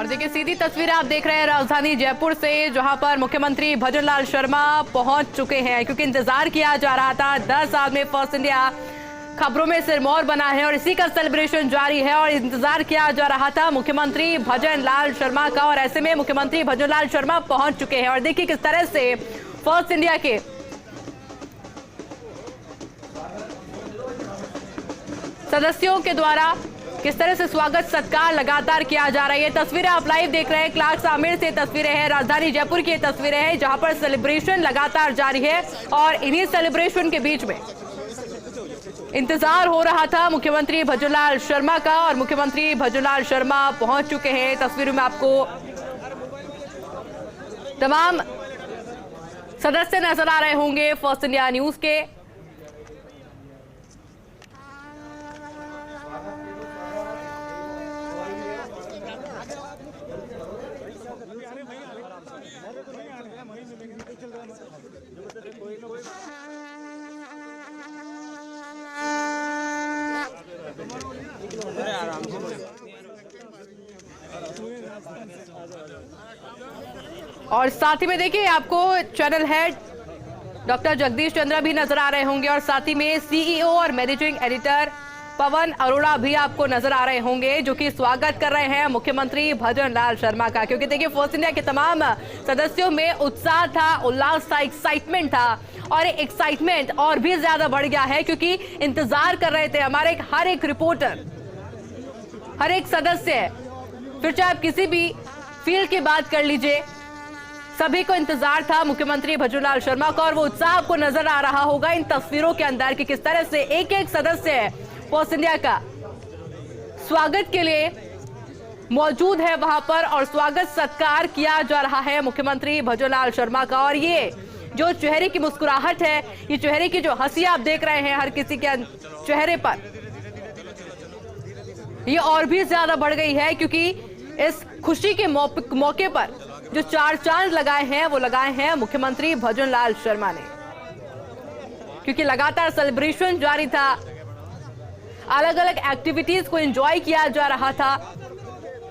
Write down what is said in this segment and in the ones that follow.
और देखिए सीधी तस्वीरें आप देख रहे हैं राजधानी जयपुर से, जहां पर मुख्यमंत्री भजनलाल शर्मा पहुंच चुके हैं, क्योंकि इंतजार किया जा रहा था। 10 साल में फर्स्ट इंडिया खबरों में सिरमौर बना है और इसी का सेलिब्रेशन जारी है और इंतजार किया जा रहा था मुख्यमंत्री भजनलाल शर्मा का। और ऐसे में मुख्यमंत्री भजनलाल शर्मा पहुंच चुके हैं और देखिए किस तरह से फर्स्ट इंडिया के सदस्यों के द्वारा किस तरह से स्वागत सत्कार लगातार किया जा रहा है। ये तस्वीरें आप लाइव देख रहे हैं, क्लार्क्स आमिर से तस्वीरें हैं, राजधानी जयपुर की तस्वीरें हैं, जहां पर सेलिब्रेशन लगातार जारी है। और इन्हीं सेलिब्रेशन के बीच में इंतजार हो रहा था मुख्यमंत्री भजनलाल शर्मा का और मुख्यमंत्री भजनलाल शर्मा पहुंच चुके हैं। तस्वीरों में आपको तमाम सदस्य नजर आ रहे होंगे फर्स्ट इंडिया न्यूज के। और साथ ही में देखिए आपको channel head doctor Jagdish Chandra भी नजर आ रहे होंगे और साथ ही में सीईओ और मैनेजिंग एडिटर पवन अरोड़ा भी आपको नजर आ रहे होंगे, जो कि स्वागत कर रहे हैं मुख्यमंत्री भजनलाल शर्मा का। क्योंकि देखिए फर्स्ट इंडिया के तमाम सदस्यों में उत्साह था, उल्लास था, एक्साइटमेंट था और एक्साइटमेंट और भी ज्यादा बढ़ गया है क्योंकि इंतजार कर रहे थे हमारे हर एक रिपोर्टर, हर एक सदस्य, फिर चाहे आप किसी भी फील्ड की बात कर लीजिए, सभी को इंतजार था मुख्यमंत्री भजनलाल शर्मा का। और वो उत्साह आपको नजर आ रहा होगा इन तस्वीरों के अंदर कि किस तरह से एक एक सदस्य फर्स्ट इंडिया का स्वागत के लिए मौजूद है वहां पर और स्वागत सत्कार किया जा रहा है मुख्यमंत्री भजनलाल शर्मा का। और ये जो चेहरे की मुस्कुराहट है, ये चेहरे की जो हंसी आप देख रहे हैं हर किसी के चेहरे पर, ये और भी ज्यादा बढ़ गई है क्योंकि इस खुशी के मौके पर जो 4 चांद लगाए हैं वो लगाए हैं मुख्यमंत्री भजनलाल शर्मा ने। क्योंकि लगातार सेलिब्रेशन जारी था, अलग अलग एक्टिविटीज को एंजॉय किया जा रहा था,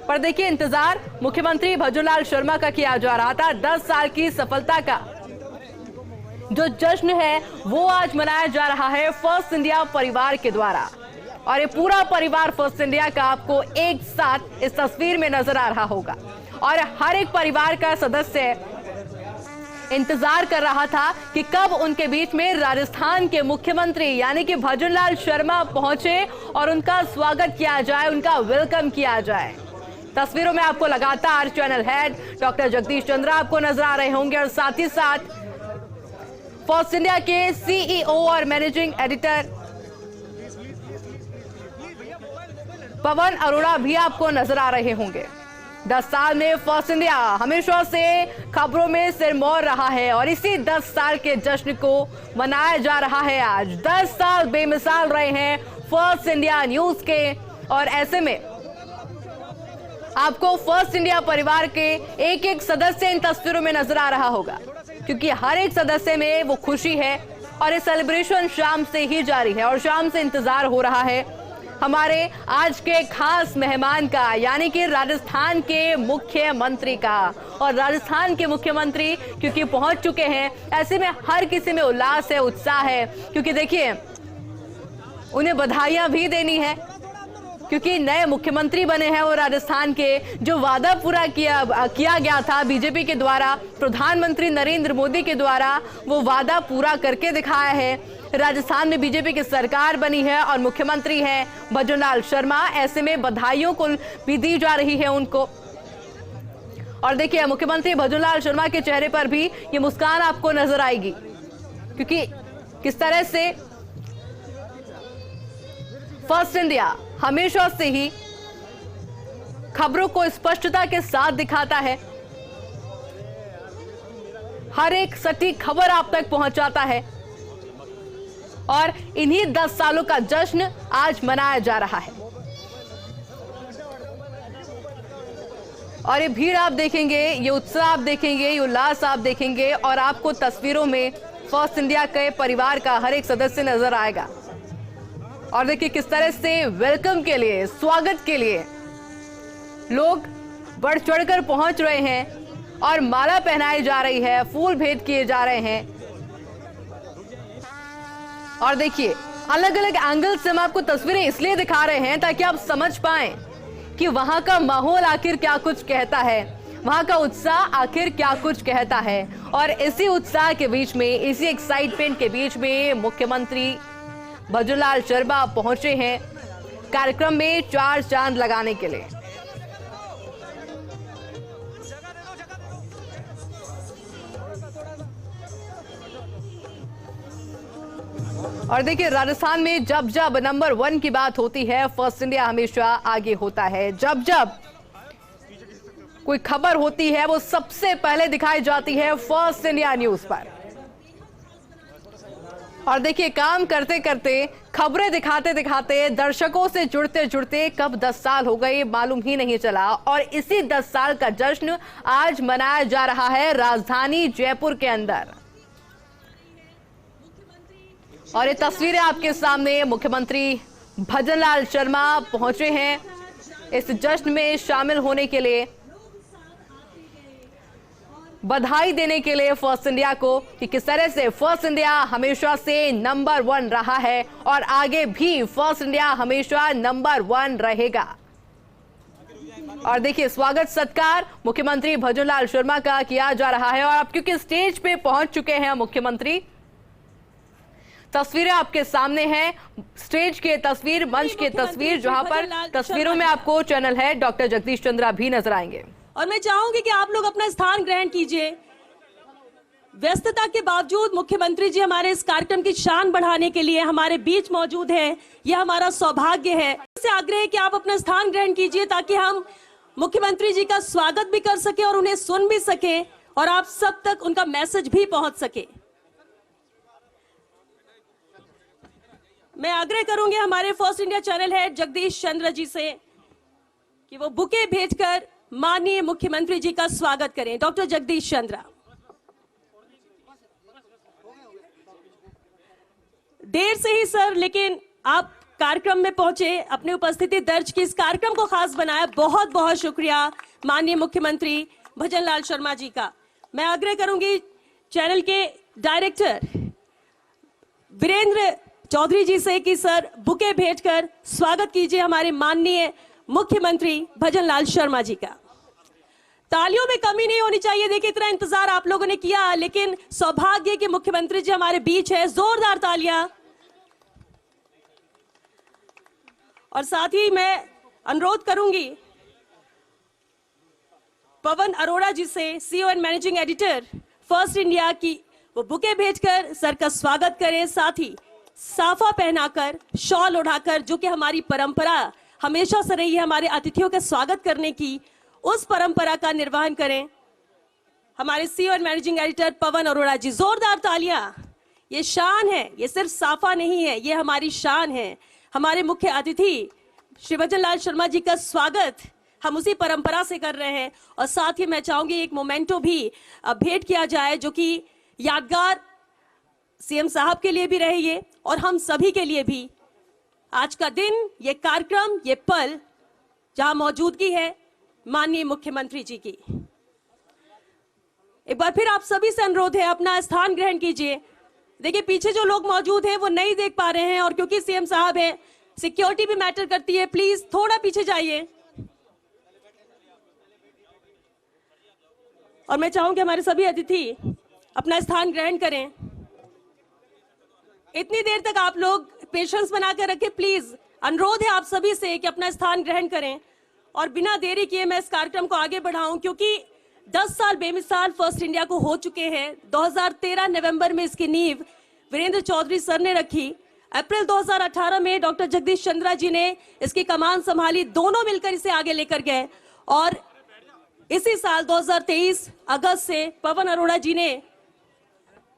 पर देखिए इंतजार मुख्यमंत्री भजनलाल शर्मा का किया जा रहा था। 10 साल की सफलता का जो जश्न है वो आज मनाया जा रहा है फर्स्ट इंडिया परिवार के द्वारा। और ये पूरा परिवार फर्स्ट इंडिया का आपको एक साथ इस तस्वीर में नजर आ रहा होगा और हर एक परिवार का सदस्य इंतजार कर रहा था कि कब उनके बीच में राजस्थान के मुख्यमंत्री यानी कि भजनलाल शर्मा पहुंचे और उनका स्वागत किया जाए, उनका वेलकम किया जाए। तस्वीरों में आपको लगातार channel head doctor Jagdish Chandra आपको नजर आ रहे होंगे और साथ ही साथ फर्स्ट इंडिया के सीईओ और मैनेजिंग एडिटर पवन अरोड़ा भी आपको नजर आ रहे होंगे। 10 साल में फर्स्ट इंडिया हमेशा से खबरों में सिरमौर रहा है और इसी 10 साल के जश्न को मनाया जा रहा है आज। 10 साल बेमिसाल रहे हैं फर्स्ट इंडिया न्यूज के और ऐसे में आपको फर्स्ट इंडिया परिवार के एक एक सदस्य इन तस्वीरों में नजर आ रहा होगा क्योंकि हर एक सदस्य में वो खुशी है और ये सेलिब्रेशन शाम से ही जारी है और शाम से इंतजार हो रहा है हमारे आज के खास मेहमान का, यानी कि राजस्थान के मुख्यमंत्री का। और राजस्थान के मुख्यमंत्री क्योंकि पहुंच चुके हैं, ऐसे में हर किसी में उल्लास है, उत्साह है, क्योंकि देखिए उन्हें बधाइयां भी देनी है क्योंकि नए मुख्यमंत्री बने हैं वो राजस्थान के। जो वादा पूरा किया गया था बीजेपी के द्वारा, प्रधानमंत्री नरेंद्र मोदी के द्वारा, वो वादा पूरा करके दिखाया है। राजस्थान में बीजेपी की सरकार बनी है और मुख्यमंत्री हैं भजनलाल शर्मा। ऐसे में बधाइयों को भी दी जा रही है उनको। और देखिए मुख्यमंत्री भजनलाल शर्मा के चेहरे पर भी ये मुस्कान आपको नजर आएगी क्योंकि किस तरह से फर्स्ट इंडिया हमेशा से ही खबरों को स्पष्टता के साथ दिखाता है, हर एक सटीक खबर आप तक पहुंचाता है और इन्हीं 10 सालों का जश्न आज मनाया जा रहा है। और ये भीड़ आप देखेंगे, ये उत्साह आप देखेंगे, ये उल्लास आप देखेंगे और आपको तस्वीरों में फर्स्ट इंडिया के परिवार का हर एक सदस्य नजर आएगा। और देखिए किस तरह से वेलकम के लिए, स्वागत के लिए लोग बढ़ चढ़कर पहुंच रहे हैं और माला पहनाई जा रही है, फूल भेंट किए जा रहे हैं। और देखिए अलग अलग एंगल से हम आपको तस्वीरें इसलिए दिखा रहे हैं ताकि आप समझ पाएं कि वहां का माहौल आखिर क्या कुछ कहता है, वहां का उत्साह आखिर क्या कुछ कहता है। और इसी उत्साह के बीच में, इसी एक्साइटमेंट के बीच में मुख्यमंत्री भजनलाल शर्मा पहुंचे हैं कार्यक्रम में चार चांद लगाने के लिए। और देखिए राजस्थान में जब जब नंबर 1 की बात होती है, फर्स्ट इंडिया हमेशा आगे होता है। जब जब कोई खबर होती है वो सबसे पहले दिखाई जाती है फर्स्ट इंडिया न्यूज पर। और देखिए काम करते करते, खबरें दिखाते दिखाते, दर्शकों से जुड़ते जुड़ते कब 10 साल हो गए मालूम ही नहीं चला। और इसी 10 साल का जश्न आज मनाया जा रहा है राजधानी जयपुर के अंदर। और ये तस्वीरें आपके सामने, मुख्यमंत्री भजनलाल शर्मा पहुंचे हैं इस जश्न में शामिल होने के लिए, बधाई देने के लिए फर्स्ट इंडिया को कि किस तरह से फर्स्ट इंडिया हमेशा से नंबर 1 रहा है और आगे भी फर्स्ट इंडिया हमेशा नंबर 1 रहेगा। और देखिए स्वागत सत्कार मुख्यमंत्री भजनलाल शर्मा का किया जा रहा है। और अब क्योंकि स्टेज पे पहुंच चुके हैं मुख्यमंत्री, तस्वीरें आपके सामने हैं, स्टेज के तस्वीर, मंच के तस्वीर, जहां पर तस्वीरों में आपको चैनल है डॉक्टर जगदीश चंद्रा भी नजर आएंगे। और मैं चाहूंगी कि आप लोग अपना स्थान ग्रहण कीजिए। व्यस्तता के बावजूद मुख्यमंत्री जी हमारे इस कार्यक्रम की शान बढ़ाने के लिए हमारे बीच मौजूद हैं। यह हमारा सौभाग्य है। इससे आग्रह है कि आप अपना स्थान ग्रहण कीजिए ताकि हम मुख्यमंत्री जी का स्वागत भी कर सके और उन्हें सुन भी सके और आप सब तक उनका मैसेज भी पहुंच सके। मैं आग्रह करूंगी हमारे first India channel head Jagdish Chandra ji से कि वो बुके भेजकर माननीय मुख्यमंत्री जी का स्वागत करें। डॉक्टर जगदीश चंद्रा। देर से ही सर, लेकिन आप कार्यक्रम में पहुंचे, अपनी उपस्थिति दर्ज की, इस कार्यक्रम को खास बनाया। बहुत बहुत शुक्रिया माननीय मुख्यमंत्री भजनलाल शर्मा जी का। मैं आग्रह करूंगी चैनल के डायरेक्टर वीरेंद्र चौधरी जी से कि सर बुके भेजकर स्वागत कीजिए हमारे माननीय मुख्यमंत्री भजनलाल शर्मा जी का। तालियों में कमी नहीं होनी चाहिए। देखिए इतना इंतजार आप लोगों ने किया, लेकिन सौभाग्य कि मुख्यमंत्री जी हमारे बीच है। जोरदार तालियां। और साथ ही मैं अनुरोध करूंगी पवन अरोड़ा जी से, CEO and managing editor first India, की वो बुके भेजकर सर का स्वागत करें। साथ ही साफा पहनाकर, शॉल उठाकर, जो कि हमारी परंपरा हमेशा से रही है हमारे अतिथियों का स्वागत करने की, उस परंपरा का निर्वहन करें हमारे सीईओ एंड मैनेजिंग एडिटर पवन अरोड़ा जी। जोरदार तालियां। ये शान है, ये सिर्फ साफा नहीं है, ये हमारी शान है। हमारे मुख्य अतिथि श्री भजनलाल शर्मा जी का स्वागत हम उसी परंपरा से कर रहे हैं। और साथ ही मैं चाहूंगी एक मोमेंटो भी भेंट किया जाए, जो कि यादगार सीएम साहब के लिए भी रहे ये, और हम सभी के लिए भी। आज का दिन, ये कार्यक्रम, ये पल, जहां मौजूदगी है माननीय मुख्यमंत्री जी की। एक बार फिर आप सभी से अनुरोध है, अपना स्थान ग्रहण कीजिए। देखिए पीछे जो लोग मौजूद हैं वो नहीं देख पा रहे हैं, और क्योंकि सीएम साहब हैं, सिक्योरिटी भी मैटर करती है, प्लीज थोड़ा पीछे जाइए। और मैं चाहूंगी हमारे सभी अतिथि अपना स्थान ग्रहण करें। इतनी देर तक आप लोग पेशेंस बनाकर रखें, प्लीज। अनुरोध है आप सभी से कि अपना स्थान ग्रहण करें। और बिना देरी किए मैं इस कार्यक्रम को आगे बढ़ाऊं, क्योंकि 10 साल बेमिसाल फर्स्ट इंडिया को हो चुके हैं। 2013 नवंबर में इसकी नींव वीरेंद्र चौधरी सर ने रखी। अप्रैल 2018 में डॉक्टर जगदीश चंद्रा जी ने इसकी कमान संभाली। दोनों मिलकर इसे आगे लेकर गए। और इसी साल 2023 अगस्त से पवन अरोड़ा जी ने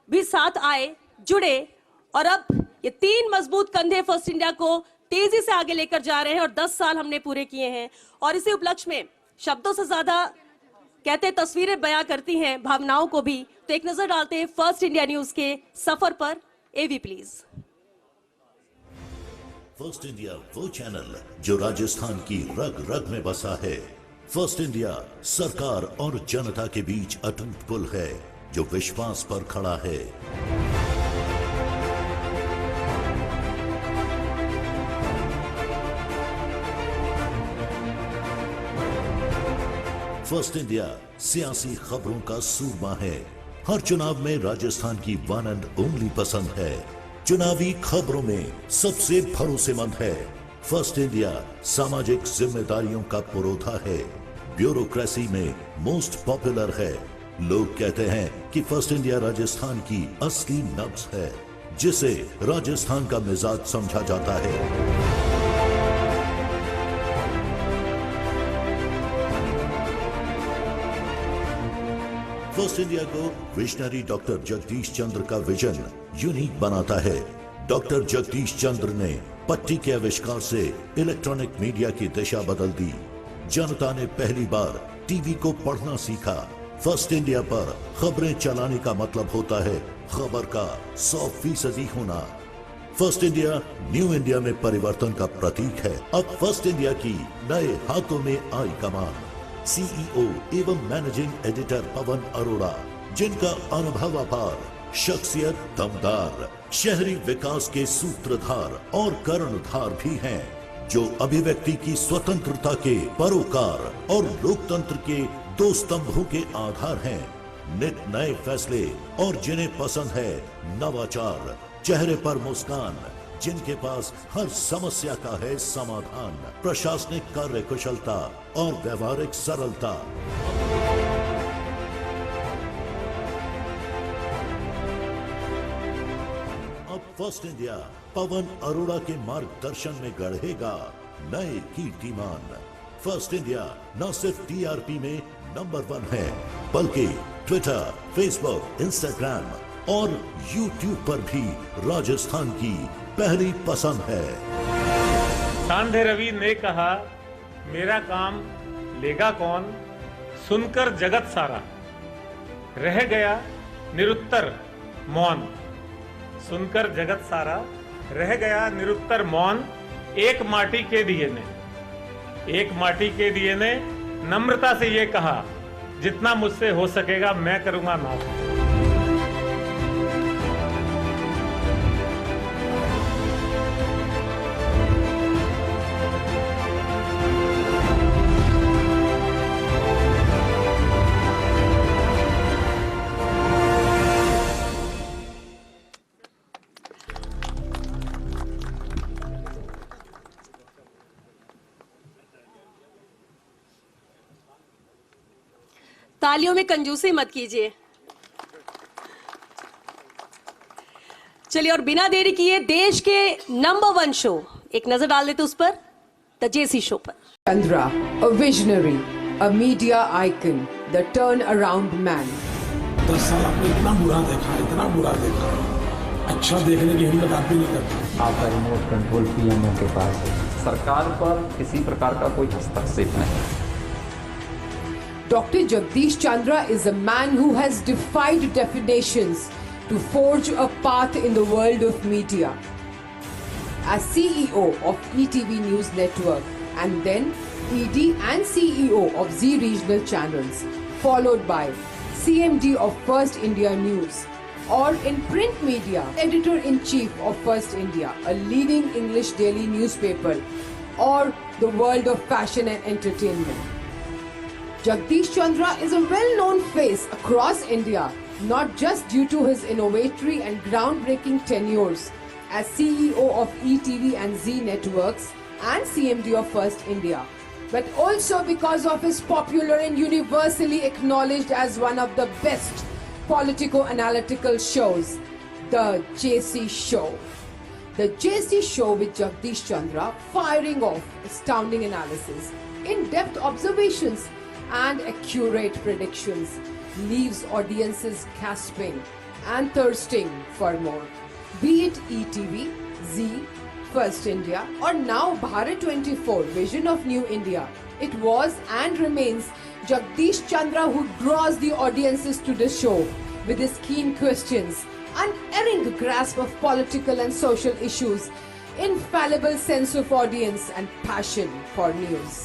भी साथ आए, जुड़े, और अब ये 3 मजबूत कंधे फर्स्ट इंडिया को तेजी से आगे लेकर जा रहे हैं। और 10 साल हमने पूरे किए हैं। और इसी उपलक्ष्य में शब्दों से ज्यादा कहते तस्वीरें बयां करती हैं भावनाओं को भी। तो एक नजर डालते हैं फर्स्ट इंडिया न्यूज के सफर पर। एवी प्लीज। फर्स्ट इंडिया वो चैनल जो राजस्थान की रग रग में बसा है। फर्स्ट इंडिया सरकार और जनता के बीच अटूट पुल है जो विश्वास पर खड़ा है। फर्स्ट इंडिया सियासी खबरों का सूरमा है। हर चुनाव में राजस्थान की वन एंड ओनली पसंद है। चुनावी खबरों में सबसे भरोसेमंद है। फर्स्ट इंडिया सामाजिक जिम्मेदारियों का पुरोधा है। ब्यूरोक्रेसी में मोस्ट पॉपुलर है। लोग कहते हैं कि फर्स्ट इंडिया राजस्थान की असली नब्ज है, जिसे राजस्थान का मिजाज समझा जाता है। फर्स्ट इंडिया को विजनरी डॉक्टर जगदीश चंद्र का विजन यूनिक बनाता है। डॉक्टर जगदीश चंद्र ने पट्टी के आविष्कार से इलेक्ट्रॉनिक मीडिया की दिशा बदल दी। जनता ने पहली बार टीवी को पढ़ना सीखा। फर्स्ट इंडिया पर खबरें चलाने का मतलब होता है खबर का 100% होना। फर्स्ट इंडिया न्यू इंडिया में परिवर्तन का प्रतीक है। अब फर्स्ट इंडिया की नए हाथों में आई कमान। सीईओ एवं मैनेजिंग एडिटर पवन अरोड़ा, जिनका अनुभव अपार, शख्सियत दमदार, शहरी विकास के सूत्रधार और कर्णधार भी हैं, जो अभिव्यक्ति की स्वतंत्रता के परोकार और लोकतंत्र के दो स्तंभों के आधार हैं। नित नए फैसले और जिन्हें पसंद है नवाचार, चेहरे पर मुस्कान, जिनके पास हर समस्या का है समाधान, प्रशासनिक कार्य कुशलता और व्यवहारिक सरलता। अब फर्स्ट इंडिया पवन अरोड़ा के मार्गदर्शन में गढ़ेगा नए कीर्तिमान। फर्स्ट इंडिया न सिर्फ टीआरपी में नंबर 1 है, बल्कि ट्विटर, फेसबुक, इंस्टाग्राम और यूट्यूब पर भी राजस्थान की पहली पसंद है। सांधे रवि ने कहा, मेरा काम लेगा कौन, सुनकर जगत सारा, रह गया निरुत्तर मौन। सुनकर जगत सारा रह गया निरुत्तर मौन। एक माटी के दिए ने नम्रता से ये कहा, जितना मुझसे हो सकेगा मैं करूंगा ना। तालियों में कंजूसी मत कीजिए। चलिए, और बिना देरी किए देश के नंबर 1 शो एक नजर डाल देते उस पर, द जेसी शो पर। Chandra, a visionary, a media icon, the turn-around man. 10 साल आपने इतना बुरा देखा, अच्छा देखने की हिम्मत आप भी नहीं करते। आपका रिमोट कंट्रोल पीएमओ के पास है। सरकार पर किसी प्रकार का कोई हस्तक्षेप नहीं। Dr. Jagdish Chandra is a man who has defied definitions to forge a path in the world of media. As CEO of ETV News Network and then ED and CEO of Z Regional Channels, followed by CMD of First India News, or in print media, Editor-in-Chief of First India, a leading English daily newspaper, or the world of fashion and entertainment. Jagdish Chandra is a well-known face across India, not just due to his innovatory and groundbreaking tenures as CEO of ETV and Z Networks and CMD of First India, but also because of his popular and universally acknowledged as one of the best politico-analytical shows, The JC Show. The JC Show with Jagdish Chandra, firing off astounding analysis, in-depth observations, and accurate predictions, leaves audiences gasping and thirsting for more. Be it ETV, Z, First India, or now Bharat 24, Vision of New India, it was and remains Jagdish Chandra who draws the audiences to the show with his keen questions, unerring grasp of political and social issues, infallible sense of audience, and passion for news.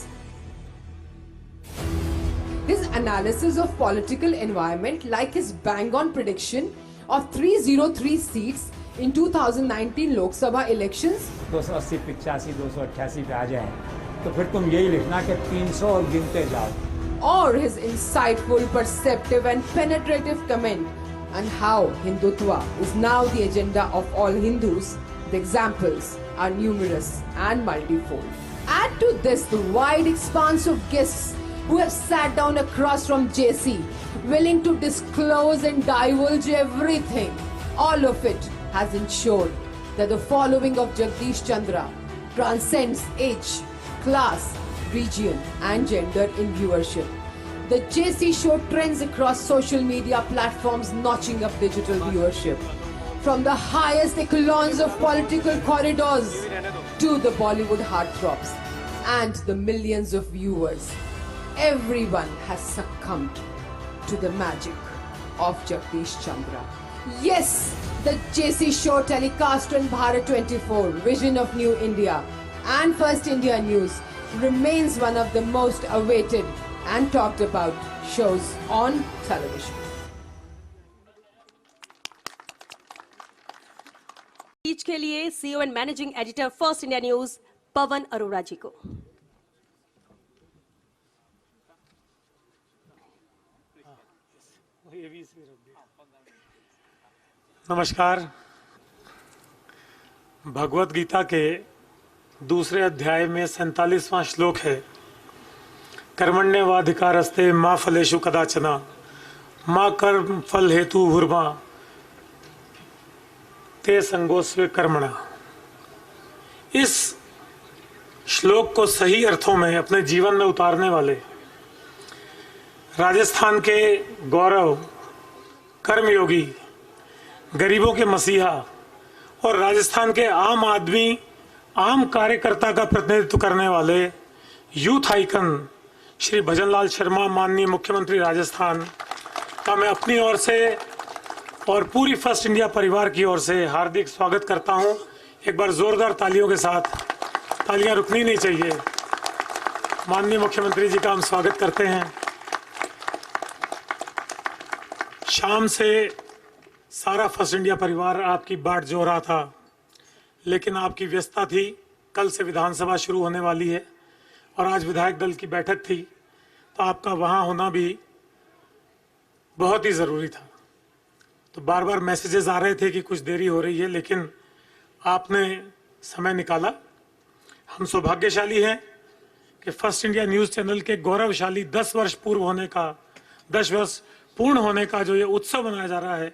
analysis of political environment like his bang-on prediction of 303 seats in 2019 Lok Sabha elections? 280, 85, 288 पे आ जाए तो फिर तुम यही लिखना कि 300 और गिनते जाओ. Or his insightful, perceptive and penetrative comment on how Hindutva is now the agenda of all Hindus. The examples are numerous and multifold. Add to this the wide expanse of guests who have sat down across from JC, willing to disclose and divulge everything. All of it has ensured that the following of Jagdish Chandra transcends age, class, region and gender in viewership. The JC show trends across social media platforms, notching up digital viewership. From the highest echelons of political corridors to the Bollywood heartthrobs and the millions of viewers, everyone has succumbed to the magic of Jagdish Chandra. Yes, the JC show telecast on Bharat 24, Vision of New India and First India News remains one of the most awaited and talked about shows on television. Speech के लिए CEO and managing editor first India news Pawan Arora ji को. नमस्कार. भगवत गीता के दूसरे अध्याय में 47वां श्लोक है, कर्मण्येवाधिकारस्ते मा फलेषु कदाचन मा कर्म फल हेतु भूर्मा ते संगोस्वे कर्मणा. इस श्लोक को सही अर्थों में अपने जीवन में उतारने वाले राजस्थान के गौरव, कर्मयोगी, गरीबों के मसीहा और राजस्थान के आम आदमी, आम कार्यकर्ता का प्रतिनिधित्व करने वाले यूथ आइकन श्री भजनलाल शर्मा, माननीय मुख्यमंत्री राजस्थान का मैं अपनी ओर से और पूरी फर्स्ट इंडिया परिवार की ओर से हार्दिक स्वागत करता हूं. एक बार जोरदार तालियों के साथ, तालियां रुकनी नहीं चाहिए, माननीय मुख्यमंत्री जी का हम स्वागत करते हैं. शाम से सारा फर्स्ट इंडिया परिवार आपकी बाट जो रहा था, लेकिन आपकी व्यस्तता थी. कल से विधानसभा शुरू होने वाली है और आज विधायक दल की बैठक थी, तो आपका वहां होना भी बहुत ही ज़रूरी था. तो बार बार मैसेजेस आ रहे थे कि कुछ देरी हो रही है, लेकिन आपने समय निकाला. हम सौभाग्यशाली हैं कि फर्स्ट इंडिया न्यूज़ चैनल के गौरवशाली 10 वर्ष पूर्ण होने का जो ये उत्सव मनाया जा रहा है,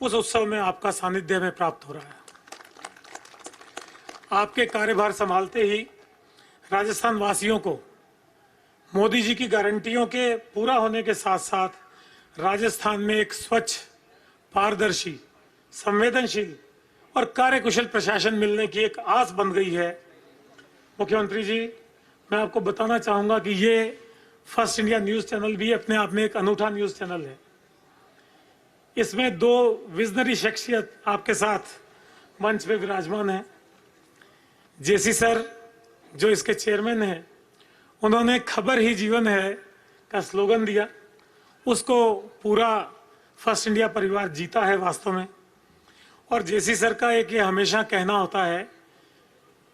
उस उत्सव में आपका सानिध्य हमें प्राप्त हो रहा है. आपके कार्यभार संभालते ही राजस्थान वासियों को मोदी जी की गारंटियों के पूरा होने के साथ साथ राजस्थान में एक स्वच्छ, पारदर्शी, संवेदनशील और कार्यकुशल प्रशासन मिलने की एक आस बन गई है. मुख्यमंत्री जी, मैं आपको बताना चाहूंगा कि ये फर्स्ट इंडिया न्यूज़ चैनल भी अपने आप में एक अनूठा न्यूज़ चैनल है. इसमें 2 विजनरी शख्सियत आपके साथ मंच पे विराजमान हैं. जेसी सर जो इसके चेयरमैन हैं, उन्होंने खबर ही जीवन है का स्लोगन दिया. उसको पूरा फर्स्ट इंडिया परिवार जीता है वास्तव में. और जेसी सर का एक ये हमेशा कहना होता है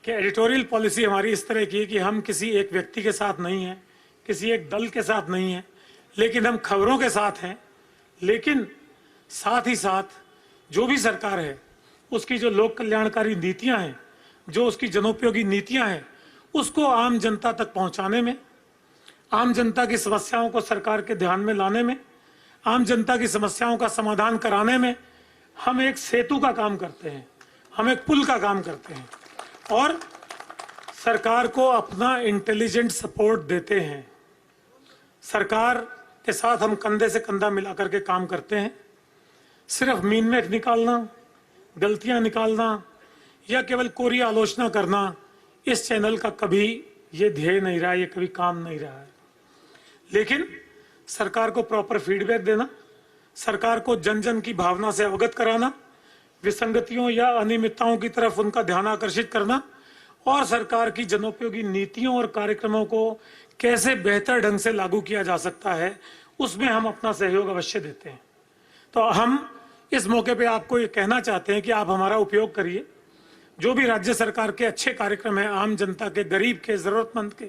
कि एडिटोरियल पॉलिसी हमारी इस तरह की है कि हम किसी एक व्यक्ति के साथ नहीं हैं, किसी एक दल के साथ नहीं हैं, लेकिन हम खबरों के साथ हैं. लेकिन साथ ही साथ जो भी सरकार है उसकी जो लोक कल्याणकारी नीतियां हैं, जो उसकी जनोपयोगी नीतियां हैं, उसको आम जनता तक पहुंचाने में, आम जनता की समस्याओं को सरकार के ध्यान में लाने में, आम जनता की समस्याओं का समाधान कराने में हम एक सेतु का काम करते हैं, हम एक पुल का काम करते हैं और सरकार को अपना इंटेलिजेंट सपोर्ट देते हैं. सरकार के साथ हम कंधे से कंधा मिलाकर के काम करते हैं. सिर्फ मीन मेख निकालना, गलतियां निकालना या केवल कोरी आलोचना करना इस चैनल का कभी ये ध्येय नहीं रहा, ये कभी काम नहीं रहा है. लेकिन सरकार को प्रॉपर फीडबैक देना, सरकार को जन जन की भावना से अवगत कराना, विसंगतियों या अनियमितताओं की तरफ उनका ध्यान आकर्षित करना और सरकार की जनोपयोगी नीतियों और कार्यक्रमों को कैसे बेहतर ढंग से लागू किया जा सकता है, उसमें हम अपना सहयोग अवश्य देते हैं। तो हम इस मौके पे आपको ये कहना चाहते हैं कि आप हमारा उपयोग करिए। जो भी राज्य सरकार के अच्छे कार्यक्रम हैं, आम जनता के, गरीब के, जरूरतमंद के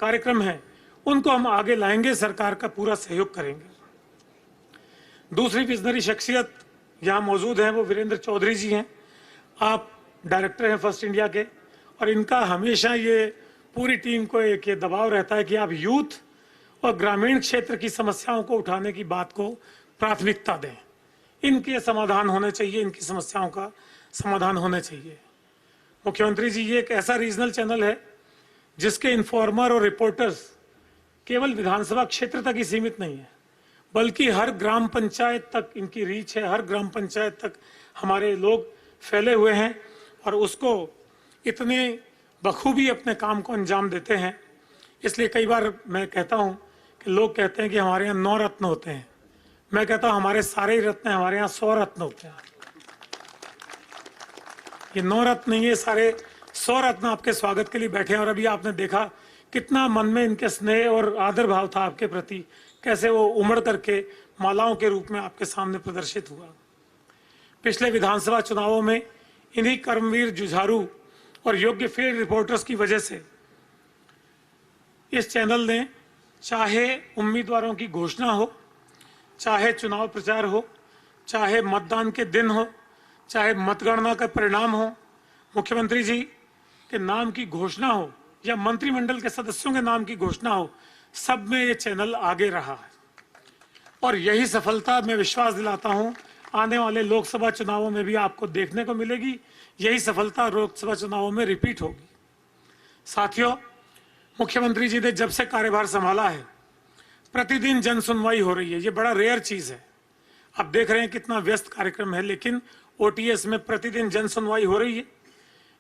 कार्यक्रम हैं, उनको हम आगे लाएंगे, सरकार का पूरा सहयोग करेंगे। दूसरी विजनरी शख्सियत यहाँ मौजूद हैं, वो वीरेंद्र चौधरी जी हैं। आप डायरेक्टर हैं फर्स्ट इंडिया के, और इनका हमेशा ये पूरी टीम को एक ये दबाव रहता है कि आप यूथ और ग्रामीण क्षेत्र की समस्याओं को उठाने की बात को प्राथमिकता दें। इनके समाधान होने चाहिए, इनकी समस्याओं का समाधान होने चाहिए। मुख्यमंत्री जी, ये एक ऐसा रीजनल चैनल है जिसके इन्फॉर्मर और रिपोर्टर्स केवल विधानसभा क्षेत्र तक ही सीमित नहीं है, बल्कि हर ग्राम पंचायत तक इनकी रीच है। हर ग्राम पंचायत तक हमारे लोग फैले हुए हैं और उसको इतने बखूबी अपने काम को अंजाम देते हैं। इसलिए कई बार मैं कहता हूं कि लोग कहते हैं कि हमारे यहाँ 9 रत्न होते हैं। मैं कहता हूं हमारे सारे ही रत्न, हमारे यहाँ 100 रत्न होते हैं। ये 9 रत्न नहीं है, सारे 100 रत्न आपके स्वागत के लिए बैठे हैं। और अभी आपने देखा कितना मन में इनके स्नेह और आदर भाव था आपके प्रति, कैसे वो उमड़ करके मालाओं के रूप में आपके सामने प्रदर्शित हुआ। पिछले विधानसभा चुनावों में इन्हीं कर्मवीर, जुझारू और योग्य फील्ड रिपोर्टर्स की वजह से इस चैनल ने, चाहे उम्मीदवारों की घोषणा हो, चाहे चुनाव प्रचार हो, चाहे मतदान के दिन हो, चाहे मतगणना का परिणाम हो, मुख्यमंत्री जी के नाम की घोषणा हो या मंत्रिमंडल के सदस्यों के नाम की घोषणा हो, सब में ये चैनल आगे रहा है। और यही सफलता, मैं विश्वास दिलाता हूं, आने वाले लोकसभा चुनावों में भी आपको देखने को मिलेगी। यही सफलता लोकसभा चुनावों में रिपीट होगी। साथियों, मुख्यमंत्री जी ने जब से कार्यभार संभाला है, प्रतिदिन जन सुनवाई हो रही है। ये बड़ा रेयर चीज है। आप देख रहे हैं कितना व्यस्त कार्यक्रम है, लेकिन ओटीएस में प्रतिदिन जन सुनवाई हो रही है।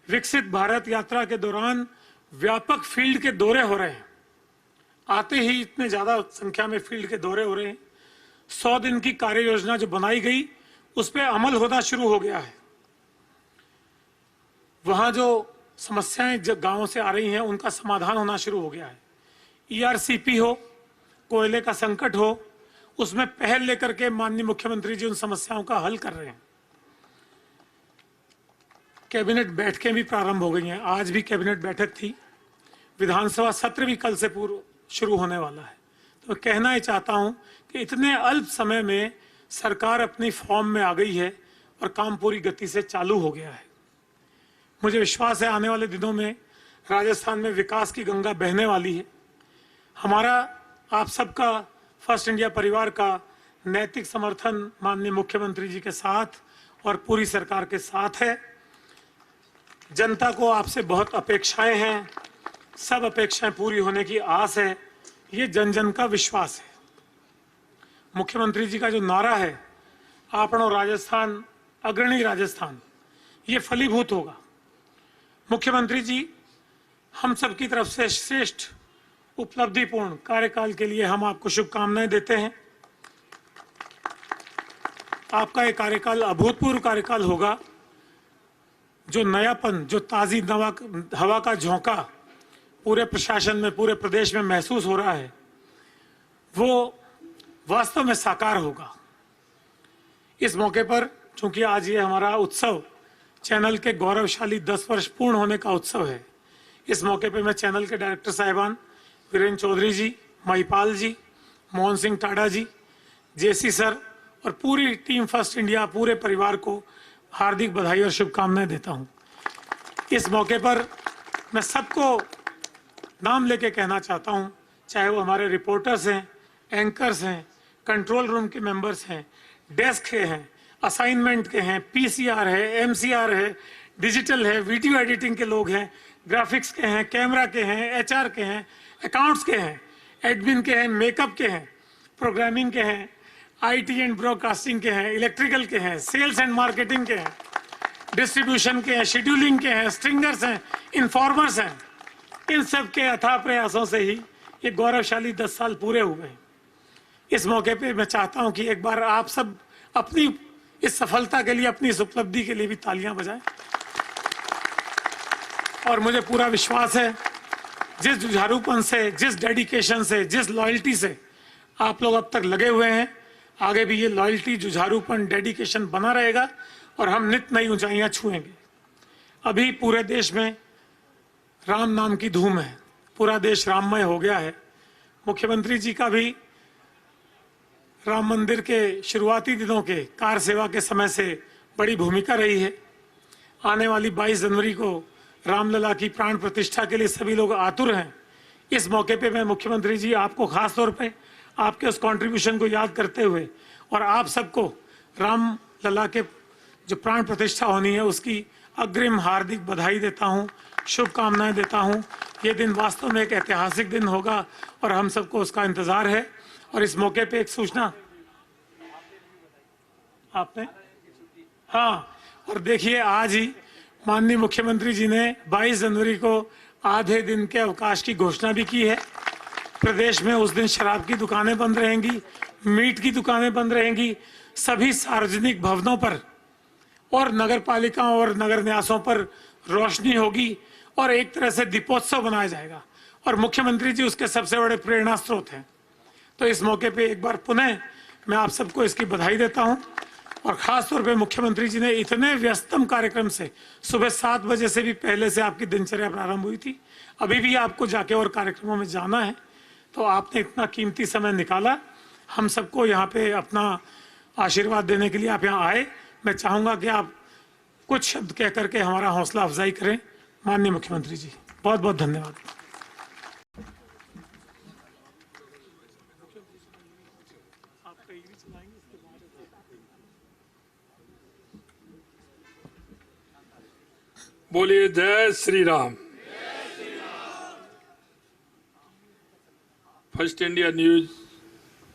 विकसित भारत यात्रा के दौरान व्यापक फील्ड के दौरे हो रहे हैं। आते ही इतने ज्यादा संख्या में फील्ड के दौरे हो रहे हैं। 100 दिन की कार्य योजना जो बनाई गई, उस पर अमल होना शुरू हो गया है। वहां जो समस्याएं जो गांवों से आ रही हैं, उनका समाधान होना शुरू हो गया है। ईआरसीपी हो, कोयले का संकट हो, उसमें पहल लेकर के माननीय मुख्यमंत्री जी उन समस्याओं का हल कर रहे हैं। कैबिनेट बैठकें भी प्रारंभ हो गई हैं। आज भी कैबिनेट बैठक थी। विधानसभा सत्र भी कल से पूर्व शुरू होने वाला है। तो मैं कहना ही चाहता हूं कि इतने अल्प समय में सरकार अपनी फॉर्म में आ गई है और काम पूरी गति से चालू हो गया है। मुझे विश्वास है आने वाले दिनों में राजस्थान में विकास की गंगा बहने वाली है। हमारा, आप सबका, फर्स्ट इंडिया परिवार का नैतिक समर्थन माननीय मुख्यमंत्री जी के साथ और पूरी सरकार के साथ है। जनता को आपसे बहुत अपेक्षाएं हैं। सब अपेक्षाएं पूरी होने की आस है। ये जन जन का विश्वास है। मुख्यमंत्री जी का जो नारा है, आपनो राजस्थान, अग्रणी राजस्थान, ये फलीभूत होगा। मुख्यमंत्री जी, हम सब की तरफ से श्रेष्ठ उपलब्धिपूर्ण कार्यकाल के लिए हम आपको शुभकामनाएं देते हैं। आपका ये कार्यकाल अभूतपूर्व कार्यकाल होगा। जो नयापन, जो ताजी हवा का झोंका पूरे प्रशासन में, पूरे प्रदेश में महसूस हो रहा है, वो वास्तव में साकार होगा। इस मौके पर, चूंकि आज ये हमारा उत्सव चैनल के गौरवशाली 10 वर्ष पूर्ण होने का उत्सव है, इस मौके पे मैं चैनल के डायरेक्टर साहिबान वीरेंद्र चौधरी जी, महिपाल जी, मोहन सिंह टाडा जी, जेसी सर और पूरी टीम फर्स्ट इंडिया, पूरे परिवार को हार्दिक बधाई और शुभकामनाएं देता हूं। इस मौके पर मैं सबको नाम लेके कहना चाहता हूं, चाहे वो हमारे रिपोर्टर्स हैं, एंकर्स हैं, कंट्रोल रूम के मेंबर्स हैं, डेस्क के हैं, असाइनमेंट के हैं, पीसीआर है, एमसीआर है, डिजिटल है, वीडियो एडिटिंग के लोग हैं, ग्राफिक्स के हैं, कैमरा के हैं, एचआर के हैं, अकाउंट्स के हैं, एडमिन के हैं, मेकअप के हैं, प्रोग्रामिंग के हैं, आईटी एंड ब्रॉडकास्टिंग के हैं, इलेक्ट्रिकल के हैं, सेल्स एंड मार्केटिंग के हैं, डिस्ट्रीब्यूशन के हैं, शेड्यूलिंग के हैं, स्ट्रिंगर्स हैं, इन्फॉर्मर्स हैं। इन सब के अथाह प्रयासों से ही ये गौरवशाली 10 साल पूरे हुए हैं। इस मौके पे मैं चाहता हूं कि एक बार आप सब अपनी इस सफलता के लिए, अपनी इस उपलब्धि के लिए भी तालियां बजाएं। और मुझे पूरा विश्वास है, जिस जुझारूपन से, जिस डेडिकेशन से, जिस लॉयल्टी से आप लोग अब तक लगे हुए हैं, आगे भी ये लॉयल्टी, जुझारूपन, डेडिकेशन बना रहेगा और हम नित नई ऊंचाइयां छुएंगे। अभी पूरे देश में राम नाम की धूम है, पूरा देश राममय हो गया है। मुख्यमंत्री जी का भी राम मंदिर के शुरुआती दिनों के कार सेवा के समय से बड़ी भूमिका रही है। आने वाली 22 जनवरी को रामलला की प्राण प्रतिष्ठा के लिए सभी लोग आतुर हैं। इस मौके पे मैं मुख्यमंत्री जी आपको खास तौर पे आपके उस कंट्रीब्यूशन को याद करते हुए और आप सबको रामलला के जो प्राण प्रतिष्ठा होनी है उसकी अग्रिम हार्दिक बधाई देता हूं, शुभकामनाएं देता हूं। ये दिन वास्तव में एक ऐतिहासिक दिन होगा और हम सबको उसका इंतजार है। और इस मौके पे एक सूचना आपने, हाँ, और देखिए आज ही माननीय मुख्यमंत्री जी ने 22 जनवरी को आधे दिन के अवकाश की घोषणा भी की है। प्रदेश में उस दिन शराब की दुकानें बंद रहेंगी, मीट की दुकानें बंद रहेंगी, सभी सार्वजनिक भवनों पर और नगर पालिकाओं और नगर न्यासों पर रोशनी होगी और एक तरह से दीपोत्सव मनाया जाएगा। और मुख्यमंत्री जी उसके सबसे बड़े प्रेरणा स्रोत हैं। तो इस मौके पे एक बार पुनः मैं आप सबको इसकी बधाई देता हूं। और खास तौर पे मुख्यमंत्री जी ने इतने व्यस्तम कार्यक्रम से सुबह 7 बजे से भी पहले से आपकी दिनचर्या प्रारंभ हुई थी, अभी भी आपको जाके और कार्यक्रमों में जाना है, तो आपने इतना कीमती समय निकाला। हम सबको यहाँ पे अपना आशीर्वाद देने के लिए आप यहाँ आए। मैं चाहूंगा कि आप कुछ शब्द कह करके हमारा हौसला अफजाई करें। माननीय मुख्यमंत्री जी, बहुत बहुत धन्यवाद। बोलिए जय Shri Ram. First India news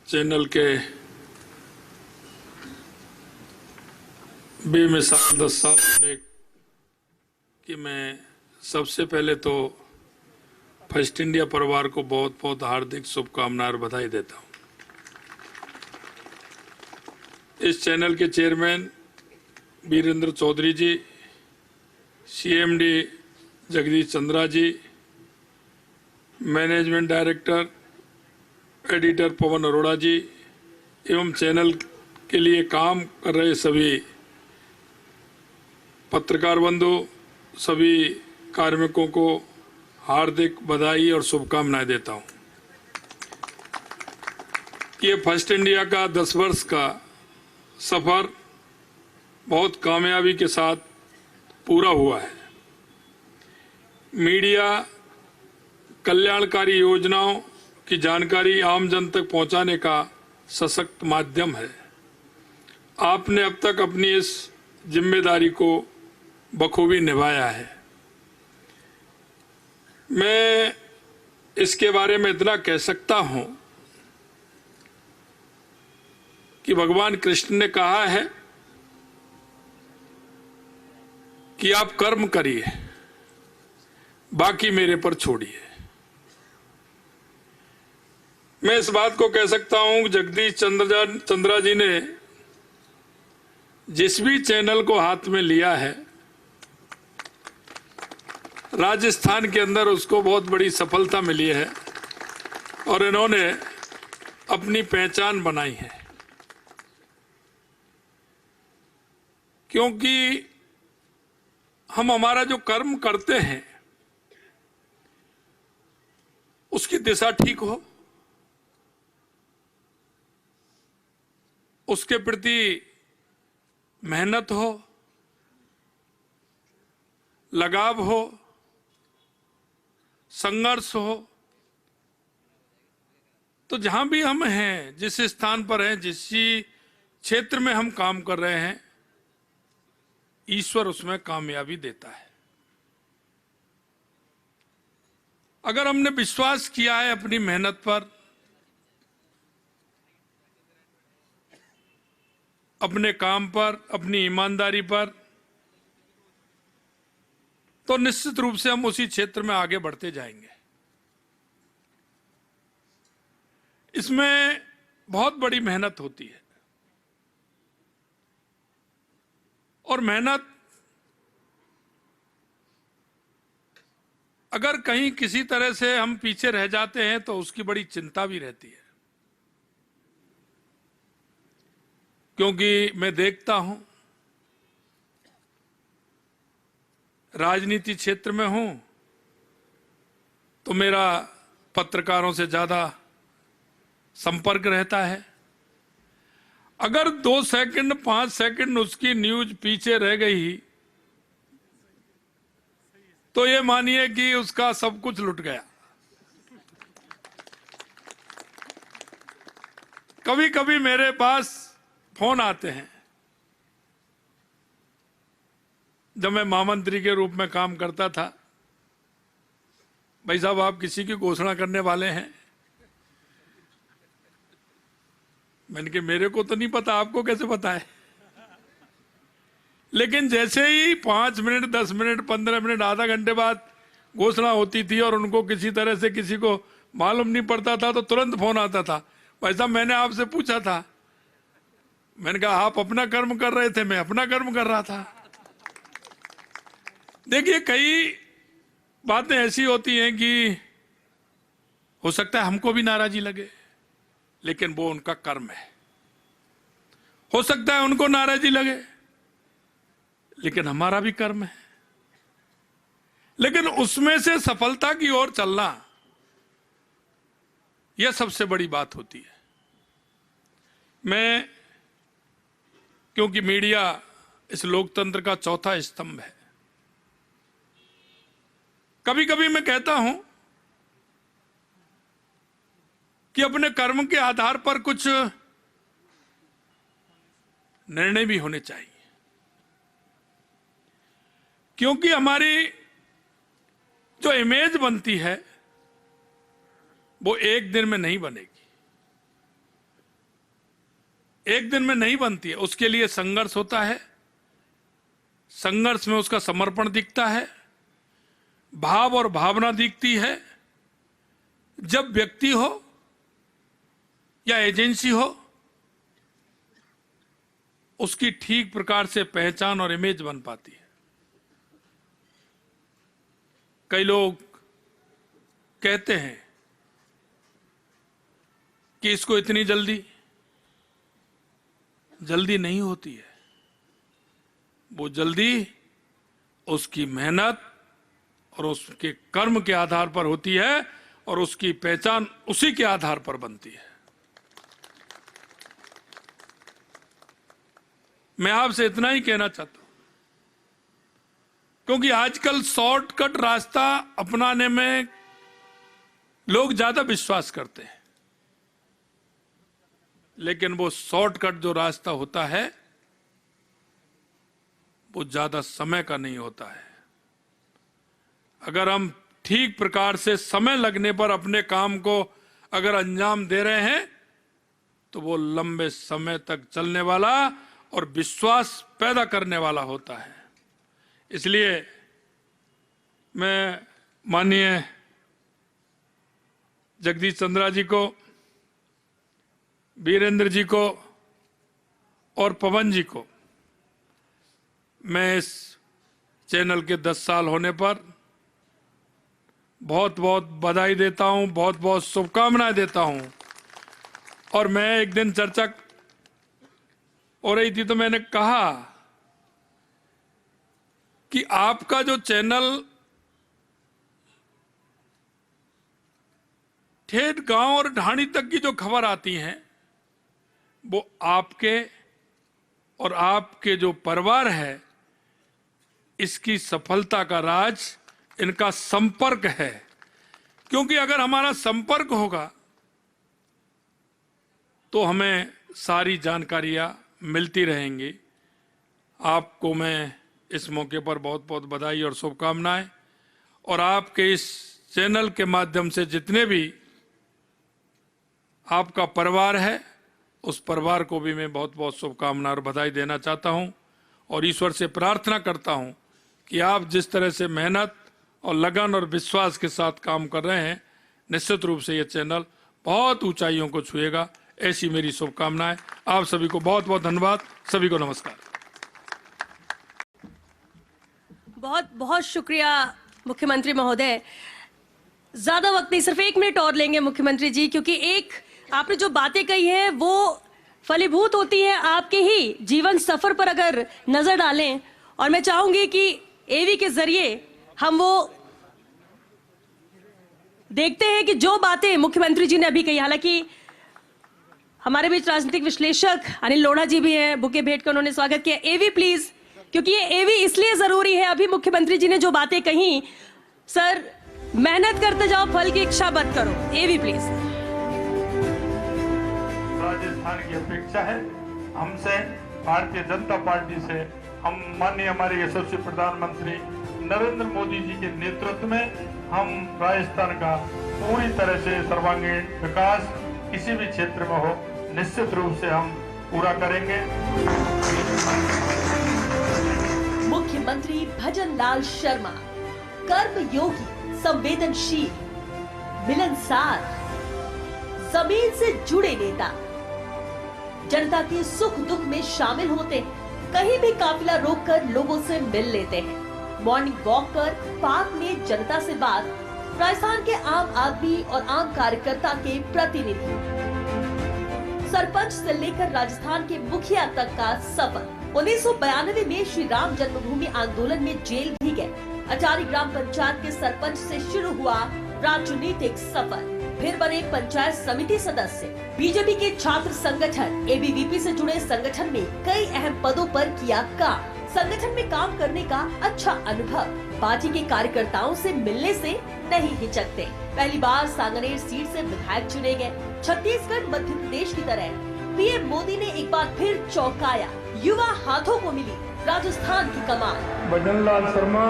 channel के बेमिसाल दस्तार होने कि मैं सबसे पहले तो फर्स्ट इंडिया परिवार को बहुत बहुत हार्दिक शुभकामनाएं और बधाई देता हूं। इस चैनल के चेयरमैन वीरेंद्र चौधरी जी, सीएमडी जगदीश चंद्रा जी, मैनेजमेंट डायरेक्टर एडिटर पवन अरोड़ा जी एवं चैनल के लिए काम कर रहे सभी पत्रकार बंधु, सभी कार्मिकों को हार्दिक बधाई और शुभकामनाएं देता हूं। ये फर्स्ट इंडिया का 10 वर्ष का सफर बहुत कामयाबी के साथ पूरा हुआ है। मीडिया कल्याणकारी योजनाओं की जानकारी आम जन तक पहुंचाने का सशक्त माध्यम है। आपने अब तक अपनी इस जिम्मेदारी को बखूबी निभाया है। मैं इसके बारे में इतना कह सकता हूं कि भगवान कृष्ण ने कहा है कि आप कर्म करिए, बाकी मेरे पर छोड़िए। मैं इस बात को कह सकता हूं, जगदीश चंद्रा जी ने जिस भी चैनल को हाथ में लिया है, राजस्थान के अंदर उसको बहुत बड़ी सफलता मिली है और इन्होंने अपनी पहचान बनाई है। क्योंकि हम हमारा जो कर्म करते हैं उसकी दिशा ठीक हो, उसके प्रति मेहनत हो, लगाव हो, संघर्ष हो, तो जहां भी हम हैं, जिस स्थान पर हैं, जिस क्षेत्र में हम काम कर रहे हैं, ईश्वर उसमें कामयाबी देता है। अगर हमने विश्वास किया है अपनी मेहनत पर, अपने काम पर, अपनी ईमानदारी पर, तो निश्चित रूप से हम उसी क्षेत्र में आगे बढ़ते जाएंगे। इसमें बहुत बड़ी मेहनत होती है और मेहनत अगर कहीं किसी तरह से हम पीछे रह जाते हैं तो उसकी बड़ी चिंता भी रहती है। क्योंकि मैं देखता हूं, राजनीति क्षेत्र में हूं, तो मेरा पत्रकारों से ज्यादा संपर्क रहता है। अगर 2 सेकंड 5 सेकंड उसकी न्यूज पीछे रह गई तो ये मानिए कि उसका सब कुछ लुट गया। कभी कभी मेरे पास फोन आते हैं, जब मैं महामंत्री के रूप में काम करता था, भाई साहब आप किसी की घोषणा करने वाले हैं? मैंने कहा मेरे को तो नहीं पता, आपको कैसे पता है? लेकिन जैसे ही 5 मिनट 10 मिनट 15 मिनट आधा घंटे बाद घोषणा होती थी और उनको किसी तरह से किसी को मालूम नहीं पड़ता था, तो तुरंत फोन आता था, भाई साहब मैंने आपसे पूछा था। मैंने कहा आप अपना कर्म कर रहे थे, मैं अपना कर्म कर रहा था। देखिए कई बातें ऐसी होती हैं कि हो सकता है हमको भी नाराजी लगे, लेकिन वो उनका कर्म है। हो सकता है उनको नाराजी लगे, लेकिन हमारा भी कर्म है। लेकिन उसमें से सफलता की ओर चलना, यह सबसे बड़ी बात होती है। मैं, क्योंकि मीडिया इस लोकतंत्र का चौथा स्तंभ है, कभी कभी मैं कहता हूं कि अपने कर्म के आधार पर कुछ निर्णय भी होने चाहिए, क्योंकि हमारी जो इमेज बनती है वो एक दिन में नहीं बनेगी, एक दिन में नहीं बनती है। उसके लिए संघर्ष होता है, संघर्ष में उसका समर्पण दिखता है, भाव और भावना दिखती है। जब व्यक्ति हो या एजेंसी हो, उसकी ठीक प्रकार से पहचान और इमेज बन पाती है। कई लोग कहते हैं कि इसको इतनी जल्दी नहीं होती है। वो जल्दी उसकी मेहनत और उसके कर्म के आधार पर होती है, और उसकी पहचान उसी के आधार पर बनती है। मैं आपसे इतना ही कहना चाहता हूं, क्योंकि आजकल शॉर्टकट रास्ता अपनाने में लोग ज्यादा विश्वास करते हैं, लेकिन वो शॉर्टकट जो रास्ता होता है वो ज्यादा समय का नहीं होता है। अगर हम ठीक प्रकार से समय लगने पर अपने काम को अगर अंजाम दे रहे हैं, तो वो लंबे समय तक चलने वाला और विश्वास पैदा करने वाला होता है। इसलिए मैं माननीय जगदीश चंद्रा जी को, वीरेंद्र जी को और पवन जी को मैं इस चैनल के 10 साल होने पर बहुत बहुत बधाई देता हूं, बहुत बहुत शुभकामनाएं देता हूं। और मैं एक दिन चर्चा हो रही थी तो मैंने कहा कि आपका जो चैनल ठेठ गांव और ढाणी तक की जो खबर आती हैं, वो आपके और आपके जो परिवार है, इसकी सफलता का राज इनका संपर्क है। क्योंकि अगर हमारा संपर्क होगा तो हमें सारी जानकारियां मिलती रहेंगी। आपको मैं इस मौके पर बहुत बहुत बधाई और शुभकामनाएं, और आपके इस चैनल के माध्यम से जितने भी आपका परिवार है, उस परिवार को भी मैं बहुत बहुत शुभकामनाएं और बधाई देना चाहता हूं। और ईश्वर से प्रार्थना करता हूं कि आप जिस तरह से मेहनत और लगन और विश्वास के साथ काम कर रहे हैं, निश्चित रूप से यह चैनल बहुत ऊंचाइयों को छुएगा। ऐसी मेरी शुभकामनाएं। आप सभी को बहुत बहुत धन्यवाद। सभी को नमस्कार। बहुत बहुत शुक्रिया मुख्यमंत्री महोदय। ज्यादा वक्त नहीं, सिर्फ 1 मिनट और लेंगे मुख्यमंत्री जी, क्योंकि एक आपने जो बातें कही हैं वो फलीभूत होती है आपके ही जीवन सफर पर अगर नजर डालें। और मैं चाहूंगी कि एवी के जरिए हम वो देखते हैं कि जो बातें मुख्यमंत्री जी ने अभी कही, हालांकि हमारे बीच राजनीतिक विश्लेषक अनिल लोढ़ा जी भी हैं, बुके भेंट कर उन्होंने स्वागत किया। एवी प्लीज, क्योंकि ये एवी इसलिए जरूरी है, अभी मुख्यमंत्री जी ने जो बातें कही, सर मेहनत करते जाओ, फल की इच्छा मत करो। एवी प्लीज। राजस्थान की अपेक्षा है हमसे, भारतीय जनता पार्टी से, हम माननीय हमारे यशस्वी प्रधानमंत्री नरेंद्र मोदी जी के नेतृत्व में हम राजस्थान का पूरी तरह से सर्वांगीण विकास किसी भी क्षेत्र में हो, निश्चित रूप से हम पूरा करेंगे। मुख्यमंत्री भजन लाल शर्मा कर्मयोगी, संवेदनशील, मिलनसार, जमीन से जुड़े नेता, जनता के सुख दुख में शामिल होते हैं, कहीं भी काफिला रोककर लोगों से मिल लेते हैं, मॉर्निंग वॉक कर पार्क में जनता से बात, राजस्थान के आम आदमी और आम कार्यकर्ता के प्रतिनिधि, सरपंच से लेकर राजस्थान के मुखिया तक का सफर। 1992 में श्री राम जन्मभूमि आंदोलन में जेल भी गए। अटारी ग्राम पंचायत के सरपंच से शुरू हुआ राजनीतिक सफर, फिर बने पंचायत समिति सदस्य, बीजेपी के छात्र संगठन एबीवीपी से जुड़े संगठन में कई अहम पदों पर किया काम। संगठन में काम करने का अच्छा अनुभव, पार्टी के कार्यकर्ताओं से मिलने से नहीं हिचकते। पहली बार सांगनेर सीट से विधायक चुने गए। छत्तीसगढ़ मध्य प्रदेश की तरह पीएम मोदी ने एक बार फिर चौंकाया, युवा हाथों को मिली राजस्थान की कमान। भजन लाल शर्मा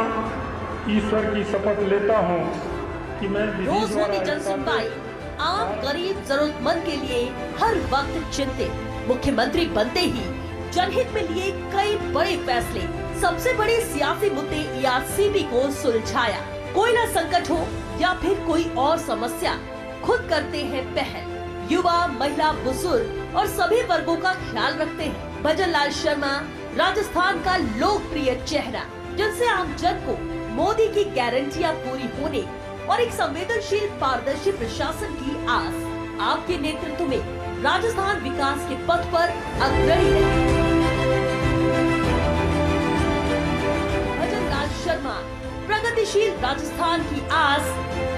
ईश्वर की शपथ लेता हूँ कि मैं रोज होती जन सुनवाई, आम गरीब जरूरतमंद के लिए हर वक्त चिंतित। मुख्यमंत्री बनते ही जनहित में लिए कई बड़े फैसले, सबसे बड़े सियासी मुद्दे ईआरसीबी को सुलझाया। कोई ना संकट हो या फिर कोई और समस्या, खुद करते हैं पहल। युवा, महिला, बुजुर्ग और सभी वर्गों का ख्याल रखते हैं। भजन लाल शर्मा राजस्थान का लोकप्रिय चेहरा, जिनसे आम जन को मोदी की गारंटियां पूरी होने और एक संवेदनशील पारदर्शी प्रशासन की आस। आपके नेतृत्व में राजस्थान विकास के पथ पर अग्रणी रहे। भजन लाल शर्मा, प्रगतिशील राजस्थान की आस,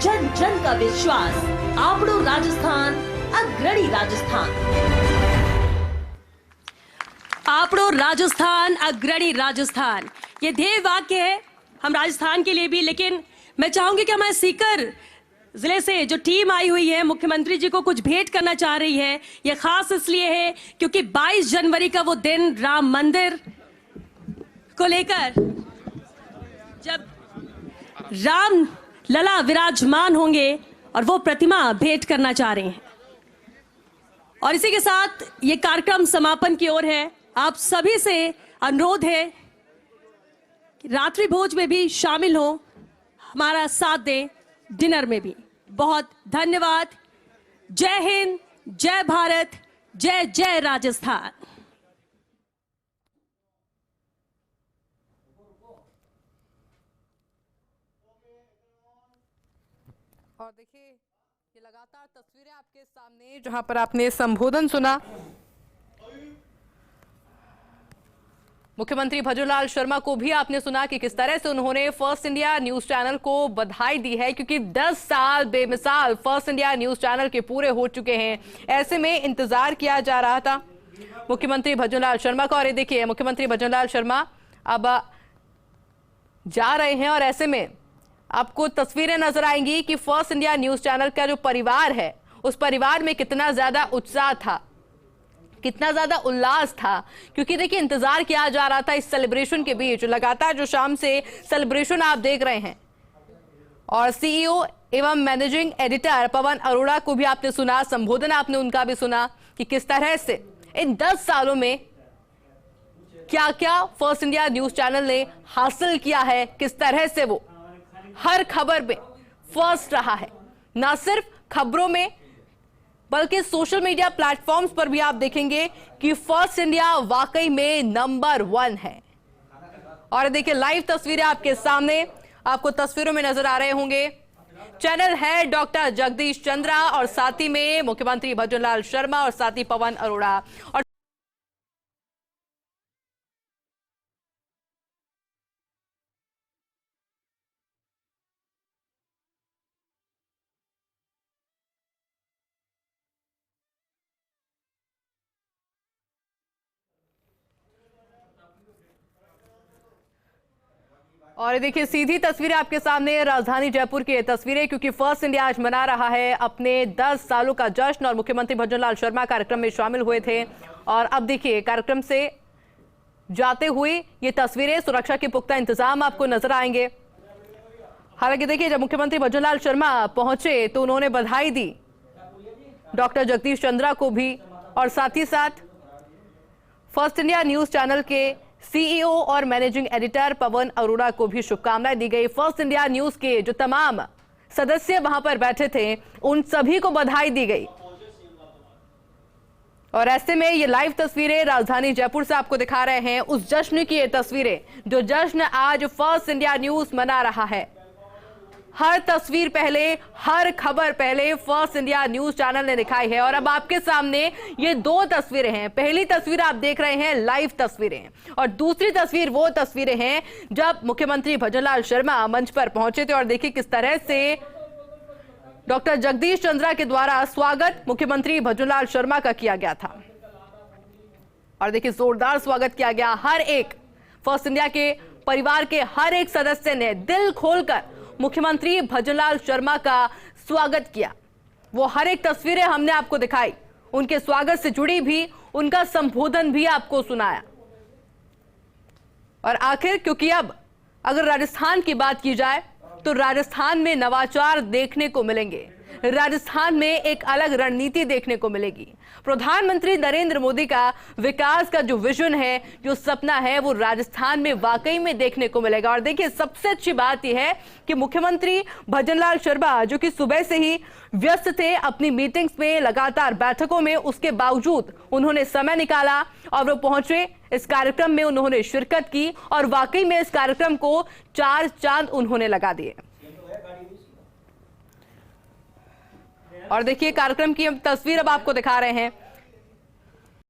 जन जन का विश्वास, आपड़ो राजस्थान, अग्रणी राजस्थान। आपड़ो राजस्थान, अग्रणी राजस्थान, ये ध्येय वाक्य है हम राजस्थान के लिए भी। लेकिन मैं चाहूंगी कि हमारे सीकर जिले से जो टीम आई हुई है, मुख्यमंत्री जी को कुछ भेंट करना चाह रही है। ये खास इसलिए है क्योंकि 22 जनवरी का वो दिन, राम मंदिर को लेकर जब राम लला विराजमान होंगे और वो प्रतिमा भेंट करना चाह रहे हैं। और इसी के साथ ये कार्यक्रम समापन की ओर है। आप सभी से अनुरोध है कि रात्रि भोज में भी शामिल हो, हमारा साथ दें डिनर में भी। बहुत धन्यवाद। जय हिंद, जय भारत, जय जय राजस्थान। और देखिए ये लगातार तस्वीरें आपके सामने, जहां पर आपने संबोधन सुना। मुख्यमंत्री भजनलाल शर्मा को भी आपने सुना कि किस तरह से उन्होंने फर्स्ट इंडिया न्यूज चैनल को बधाई दी है, क्योंकि 10 साल बेमिसाल फर्स्ट इंडिया न्यूज चैनल के पूरे हो चुके हैं। ऐसे में इंतजार किया जा रहा था मुख्यमंत्री भजनलाल शर्मा का। और ये देखिए मुख्यमंत्री भजनलाल शर्मा अब जा रहे हैं और ऐसे में आपको तस्वीरें नजर आएंगी कि फर्स्ट इंडिया न्यूज चैनल का जो परिवार है, उस परिवार में कितना ज्यादा उत्साह था, कितना ज्यादा उल्लास था। क्योंकि देखिए इंतजार किया जा रहा था इस सेलिब्रेशन के बीच। लगातार जो शाम से सेलिब्रेशन आप देख रहे हैं, और सीईओ एवं मैनेजिंग एडिटर पवन अरोड़ा को भी आपने सुना, संबोधन आपने उनका भी सुना कि किस तरह से इन 10 सालों में क्या क्या फर्स्ट इंडिया न्यूज चैनल ने हासिल किया है, किस तरह से वो हर खबर में फर्स्ट रहा है। ना सिर्फ खबरों में बल्कि सोशल मीडिया प्लेटफॉर्म्स पर भी आप देखेंगे कि फर्स्ट इंडिया वाकई में नंबर 1 है। और देखिए लाइव तस्वीरें आपके सामने, आपको तस्वीरों में नजर आ रहे होंगे। चैनल है डॉक्टर जगदीश चंद्रा और साथ ही में मुख्यमंत्री भजनलाल शर्मा और साथ ही पवन अरोड़ा। और और देखिए सीधी तस्वीरें आपके सामने, राजधानी जयपुर की ये तस्वीरें, क्योंकि फर्स्ट इंडिया आज मना रहा है अपने 10 सालों का जश्न और मुख्यमंत्री भजनलाल शर्मा कार्यक्रम में शामिल हुए थे। और अब देखिए कार्यक्रम से जाते हुए ये तस्वीरें, सुरक्षा के पुख्ता इंतजाम आपको नजर आएंगे। हालांकि देखिए जब मुख्यमंत्री भजनलाल शर्मा पहुंचे तो उन्होंने बधाई दी डॉक्टर जगदीश चंद्रा को भी, और साथ ही साथ फर्स्ट इंडिया न्यूज चैनल के सीईओ और मैनेजिंग एडिटर पवन अरोड़ा को भी शुभकामनाएं दी गई। फर्स्ट इंडिया न्यूज के जो तमाम सदस्य वहां पर बैठे थे उन सभी को बधाई दी गई। और ऐसे में ये लाइव तस्वीरें राजधानी जयपुर से आपको दिखा रहे हैं, उस जश्न की ये तस्वीरें जो जश्न आज फर्स्ट इंडिया न्यूज मना रहा है। हर तस्वीर पहले, हर खबर पहले फर्स्ट इंडिया न्यूज चैनल ने दिखाई है। और अब आपके सामने ये 2 तस्वीरें हैं। पहली तस्वीर आप देख रहे हैं लाइव तस्वीरें, और दूसरी तस्वीर वो तस्वीरें हैं जब मुख्यमंत्री भजनलाल शर्मा मंच पर पहुंचे थे। और देखिए किस तरह से डॉक्टर जगदीश चंद्रा के द्वारा स्वागत मुख्यमंत्री भजनलाल शर्मा का किया गया था। और देखिए जोरदार स्वागत किया गया। हर एक फर्स्ट इंडिया के परिवार के हर एक सदस्य ने दिल खोलकर मुख्यमंत्री भजनलाल शर्मा का स्वागत किया। वो हर एक तस्वीरें हमने आपको दिखाई, उनके स्वागत से जुड़ी भी, उनका संबोधन भी आपको सुनाया। और आखिर क्योंकि अब अगर राजस्थान की बात की जाए तो राजस्थान में नवाचार देखने को मिलेंगे, राजस्थान में एक अलग रणनीति देखने को मिलेगी। प्रधानमंत्री नरेंद्र मोदी का विकास का जो विजन है, जो सपना है, वो राजस्थान में वाकई में देखने को मिलेगा। और देखिए सबसे अच्छी बात यह है कि मुख्यमंत्री भजनलाल शर्मा जो कि सुबह से ही व्यस्त थे अपनी मीटिंग्स में, लगातार बैठकों में, उसके बावजूद उन्होंने समय निकाला और वो पहुंचे इस कार्यक्रम में, उन्होंने शिरकत की और वाकई में इस कार्यक्रम को 4 चांद उन्होंने लगा दिए। और देखिए कार्यक्रम की तस्वीर अब आपको दिखा रहे हैं।